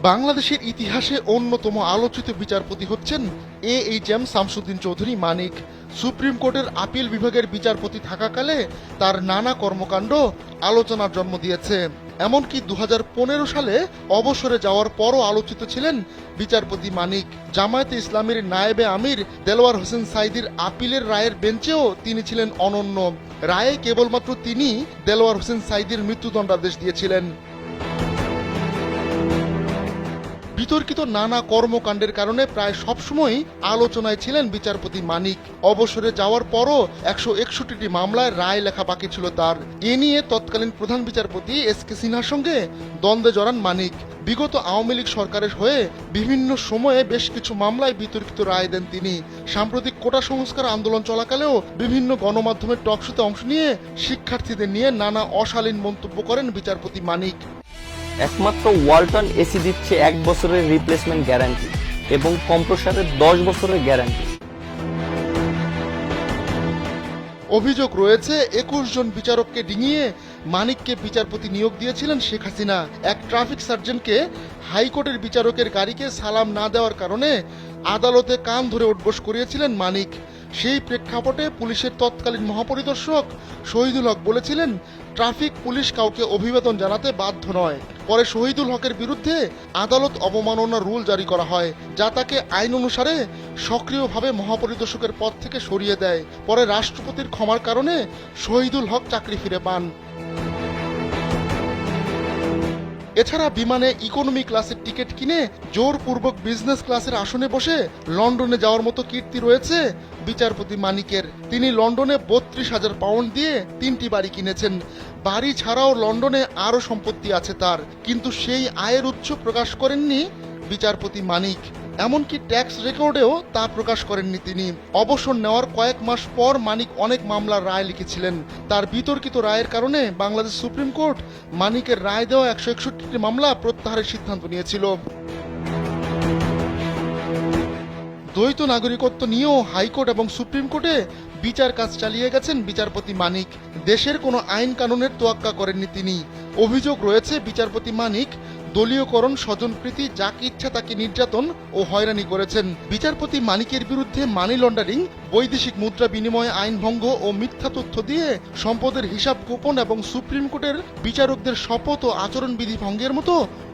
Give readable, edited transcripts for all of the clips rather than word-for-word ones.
বাংলাদেশের ইতিহাসে অন্যতম আলোচিত বিচারপতি হচ্ছেন AHM শামসুদ্দিন চৌধুরী মানিক। সুপ্রিম কোর্টের আপিল বিভাগের বিচারপতি থাকাকালে তার নানা কর্মকাণ্ড আলোচনার জন্ম দিয়েছে। এমনকি 2015 সালে অবসরে যাওয়ার পরও আলোচিত ছিলেন বিচারপতি মানিক। জামায়াতে ইসলামীর নায়েবে আমির দেলোয়ার হোসেন সাঈদীর আপিলের রায়ের বেঞ্চেও তিনি ছিলেন অনন্য। রায়ে কেবলমাত্র তিনি দেলোয়ার হোসেন সাঈদীর মৃত্যুদণ্ডাদেশ দিয়েছিলেন। বিতর্কিত নানা কর্মকাণ্ডের কারণে প্রায় সবসময় আলোচনায় ছিলেন বিচারপতি মানিক। অবসরে যাওয়ার পরও 161টি মামলায় রায় লেখা বাকি ছিল তার। এ নিয়ে তৎকালীন প্রধান বিচারপতি SK সিনহার সঙ্গে দ্বন্দ্বে জড়ান মানিক। বিগত আওয়ামী লীগ সরকারের হয়ে বিভিন্ন সময়ে বেশ কিছু মামলায় বিতর্কিত রায় দেন তিনি। সাম্প্রতিক কোটা সংস্কার আন্দোলন চলাকালেও বিভিন্ন গণমাধ্যমের টকশোতে অংশ নিয়ে শিক্ষার্থীদের নিয়ে নানা অশালীন মন্তব্য করেন বিচারপতি মানিক। একমাত্র ওয়ালটন এসি দিচ্ছে 1 বছরের রিপ্লেসমেন্ট গ্যারান্টি এবং কম্প্রেসরের 10 বছরের গ্যারান্টি। অভিযোগ রয়েছে 21 জন বিচারককে ডিঙিয়ে মানিককে বিচারপতি নিয়োগ দিয়েছিলেন শেখ হাসিনা। এক ট্রাফিক সার্জেন্টকে হাইকোর্টের বিচারকের গাড়িকে সালাম না দেওয়ার কারণে আদালতে কান ধরে উঠবোস করিয়েছিলেন মানিক। সেই প্রেক্ষাপটে পুলিশের তৎকালীন মহাপরিদর্শক শহীদুল হক বলেছিলেন, ট্রাফিক পুলিশ কাউকে অভিবাদন জানাতে বাধ্য নয়। পরে শহীদুল হকের বিরুদ্ধে আদালত অবমাননা রুল জারি করা হয়, যা তাকে আইন অনুসারে সক্রিয়ভাবে মহাপরিদর্শকের পদ থেকে সরিয়ে দেয়। পরে রাষ্ট্রপতির ক্ষমার কারণে শহীদুল হক চাকরি ফিরে পান। এছাড়া বিমানে ইকোনমি ক্লাসের টিকিট কিনে জোরপূর্বক বিজনেস ক্লাসের আসনে বসে লন্ডনে যাওয়ার মতো কীর্তি রয়েছে বিচারপতি মানিকের। তিনি লন্ডনে 32,000 পাউন্ড দিয়ে 3টি বাড়ি কিনেছেন। বাড়ি ছাড়াও লন্ডনে আরও সম্পত্তি আছে তার, কিন্তু সেই আয়ের উৎস প্রকাশ করেননি বিচারপতি মানিক। এমনকি ট্যাক্স রেকর্ডেও তা প্রকাশ করেননি তিনি। অবসর নেওয়ার কয়েক মাস পর মানিক অনেক মামলার রায় লিখেছিলেন। তার বিতর্কিত রায়ের কারণে বাংলাদেশ সুপ্রিম কোর্ট মানিকের রায় দেওয়া 161টি মামলা প্রত্যাহারের সিদ্ধান্ত নিয়েছিল। দ্বৈত নাগরিকত্ব নিয়েও হাইকোর্ট এবং সুপ্রিম কোর্টে বিচার কাজ চালিয়ে গেছেন বিচারপতি মানিক। দেশের কোনো আইন কানুনের তোয়াক্কা করেননি তিনি। অভিযোগ রয়েছে বিচারপতি মানিক দলীয়করণ, স্বজনপ্রীতি, যাকে ইচ্ছা তাকে নির্যাতন ও হয়রানি করেছেন। বিচারপতি মানিকের বিরুদ্ধে মানি লন্ডারিং, বৈদেশিক মুদ্রা বিনিময় আইন ভঙ্গ ও মিথ্যা তথ্য দিয়ে সম্পদের হিসাব গোপন এবং সুপ্রিম কোর্টের বিচারকদের শপথ ও আচরণবিধি ভঙ্গের মতো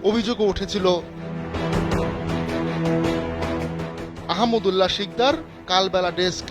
অভিযোগও উঠেছিল। আহমদুল্লাহ শিকদার, কালবেলা ডেস্ক।